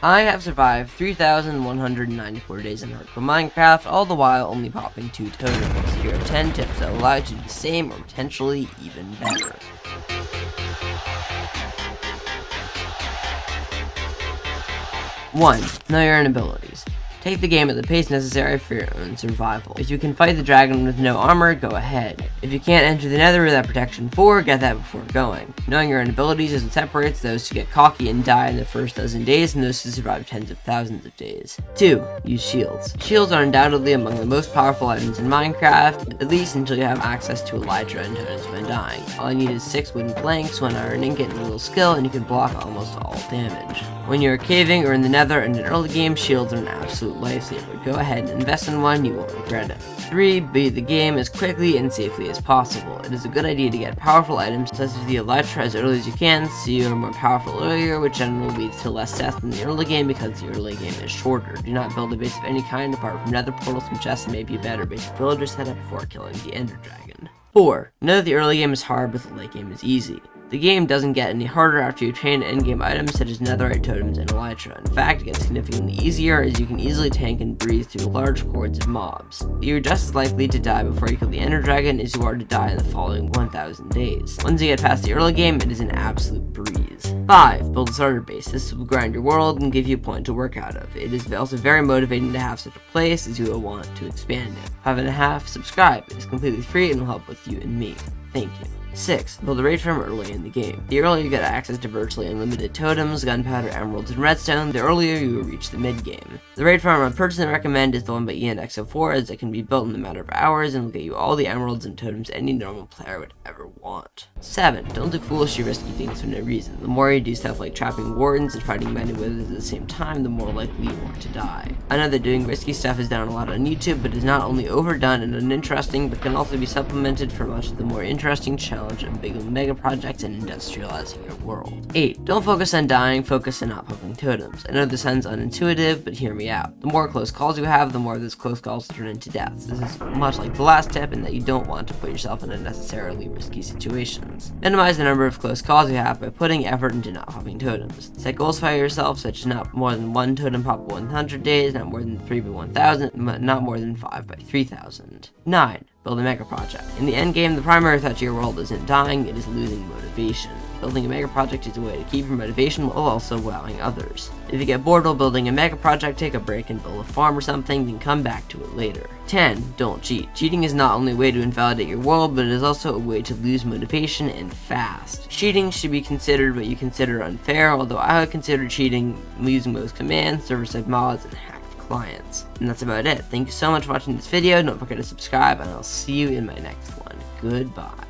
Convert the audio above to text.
I have survived 3,194 days in hardcore Minecraft, all the while only popping 2 totems. Here are 10 tips that will allow you to do the same or potentially even better. 1. Know your own abilities. Take the game at the pace necessary for your own survival. If you can fight the dragon with no armor, go ahead. If you can't enter the nether without protection 4, get that before going. Knowing your own abilities is what separates those who get cocky and die in the first dozen days and those who survive tens of thousands of days. 2. Use shields. Shields are undoubtedly among the most powerful items in Minecraft, at least until you have access to elytra and totems when dying. All you need is 6 wooden planks, 1 iron ingot, and a little skill, and you can block almost all damage. When you're caving or in the nether in an early game, shields are an absolute lifesaver. Go ahead and invest in one, you won't regret it. 3. Beat the game as quickly and safely as possible. It is a good idea to get powerful items such as the elytra as early as you can, so you are more powerful earlier, which generally leads to less death in the early game because the early game is shorter. Do not build a base of any kind apart from nether portals and chests and maybe a better basic villager setup before killing the ender dragon. 4. Know that the early game is hard, but the late game is easy. The game doesn't get any harder after you obtain endgame items such as netherite totems and elytra. In fact, it gets significantly easier as you can easily tank and breeze through large hordes of mobs. You're just as likely to die before you kill the ender dragon as you are to die in the following 1,000 days. Once you get past the early game, it is an absolute breeze. 5. Build a starter base. This will grind your world and give you a point to work out of. It is also very motivating to have such a place as you will want to expand it. 5.5. Subscribe. It is completely free and will help with you and me. Thank you. 6. Build a raid farm early in the game. The earlier you get access to virtually unlimited totems, gunpowder, emeralds, and redstone, the earlier you will reach the mid-game. The raid farm I personally recommend is the one by ENXO4, as it can be built in a matter of hours and will get you all the emeralds and totems any normal player would ever want. 7. Don't do foolishly risky things for no reason. The more you do stuff like trapping wardens and fighting many withers at the same time, the more likely you are to die. I know that doing risky stuff is done a lot on YouTube, but is not only overdone and uninteresting, but can also be supplemented for much of the more interesting challenge of big mega projects and industrializing your world. 8. Don't focus on dying, focus on not popping totems. I know this sounds unintuitive, but hear me out. The more close calls you have, the more of those close calls turn into deaths. This is much like the last tip in that you don't want to put yourself in unnecessarily risky situations. Minimize the number of close calls you have by putting effort into not popping totems. Set goals for yourself, such as not more than 1 totem pop 100 days, not more than 3 by 1,000, but not more than 5 by 3,000. 9. Build a mega project. In the endgame, the primary threat to your world isn't dying, it is losing motivation. Building a mega project is a way to keep your motivation while also wowing others. If you get bored while building a mega project, take a break and build a farm or something, then come back to it later. 10. Don't cheat. Cheating is not only a way to invalidate your world, but it is also a way to lose motivation and fast. Cheating should be considered what you consider unfair, although I would consider cheating using most commands, server-side mods, and hacked clients. And that's about it. Thank you so much for watching this video. Don't forget to subscribe, and I'll see you in my next one. Goodbye.